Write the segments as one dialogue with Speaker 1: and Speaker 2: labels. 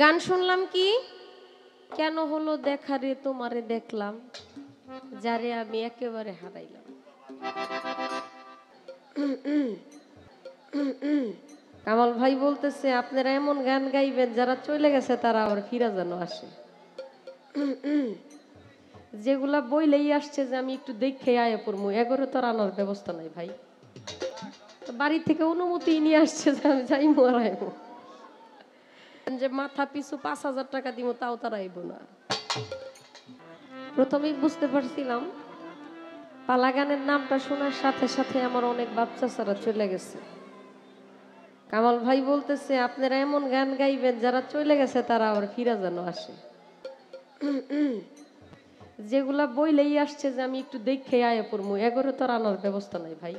Speaker 1: গান শুনলাম কি কেন হলো দেখা রে তোমারে দেখলাম যারে আমি একেবারে হারাইলাম। কামাল ভাই বলতেছে আপনারা এমন গান গাইবেন যারা চলে গেছে তারা আবার ফিরা যেন আসে। যেগুলা বইলেই আসছে যে আমি একটু দেখে আয়া পড়মু এগোরে তো আনার ব্যবস্থা নাই ভাই। বাড়ি থেকে অনুমতি নিয়ে আসছে যে আমি যাইমু আর আইমু, যে মাথা পিছু ৫,০০০ টাকা দিব তাও তারা আইব না। প্রথমেই বুঝতে পারছিলাম পালা গানের নামটা শোনার সাথে সাথে আমার অনেক বাচ্চারা চলে গেছে। কামাল ভাই বলতেছে আপনারা এমন গান গাইবেন যারা চলে গেছে তারা আবার ফিরা যেন আসে। যেগুলা বইলেই আসছে যে আমি একটু দেখে আয়া পড়মু এগোরে তো আনার ব্যবস্থা নাই ভাই।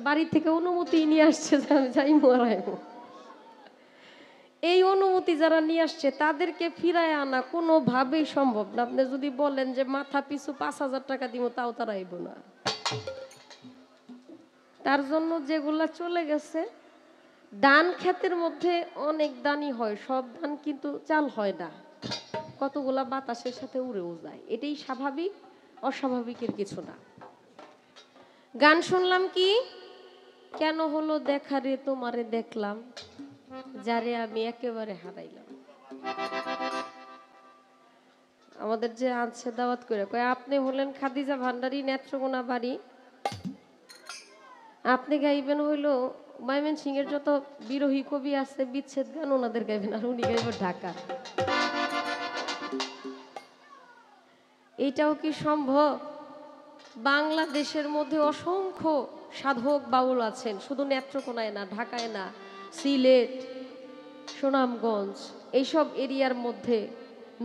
Speaker 1: বাড়ি থেকে অনুমতি নিয়ে আসছে যে আমি যাইমু আর আইমু। এই অনুমতি যারা নিয়ে আসছে তাদেরকে ফিরায় আনা কোনোভাবেই সম্ভব না। আপনি যদি বলেন যে মাথা পিছু ৫,০০০ টাকা দিব তাও তারা আইব না। তার জন্য যেগুলা চলে গেছে, ধান ক্ষেতের মধ্যে অনেক ধানই হয়, সব ধান কিন্তু চাল হয় না, কতগুলা বাতাসের সাথে উড়েও যায়। এটাই স্বাভাবিক, অস্বাভাবিকের কিছু না। গান শুনলাম কি কেন হলো দেখা রে তোমারে দেখলাম যারে আমি একেবারে হারাইলাম। আমাদের যে আছে দাওয়াত করে কয় আপনি হলেন খাদিজা ভান্ডারী, নেত্রকোনা বাড়ি, আপনি গাইবেন হইল ময়মনসিংহ এর যত বিরোহী কবি আছে বিচ্ছেদ গান ওনাদের গাইবেন, আর উনি গাইবেন ঢাকা। এইটাও কি সম্ভব? বাংলাদেশের মধ্যে অসংখ্য সাধক বাউল আছেন, শুধু নেত্রকোনায় না, ঢাকায় না, সিলেট, সুনামগঞ্জ এইসব এরিয়ার মধ্যে,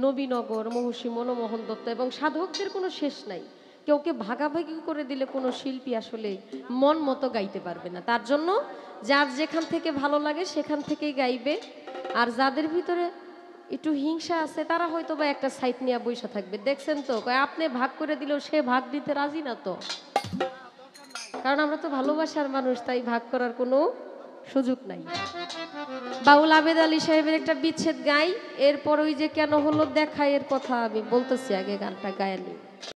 Speaker 1: নবীনগর, মহর্ষি মনমোহন দত্ত, এবং সাধকদের কোনো শেষ নাই। কেউকে ভাগাভাগি করে দিলে কোনো শিল্পী আসলে মন মতো গাইতে পারবে না। তার জন্য যার যেখান থেকে ভালো লাগে সেখান থেকেই গাইবে। আর যাদের ভিতরে একটু হিংসা আছে তারা হয়তো বা একটা সাইট নিয়ে বসে থাকবে। দেখছেন তো আপনি ভাগ করে দিলেও সে ভাগ দিতে রাজি না তো, কারণ আমরা তো ভালোবাসার মানুষ, তাই ভাগ করার কোনো সুযোগ নাই। বাউল আবেদ আলী সাহেবের একটা বিচ্ছেদ গাই, এরপর ওই যে কেন হলো দেখা এর কথা আমি বলতেছি, আগে গানটা গায়নি।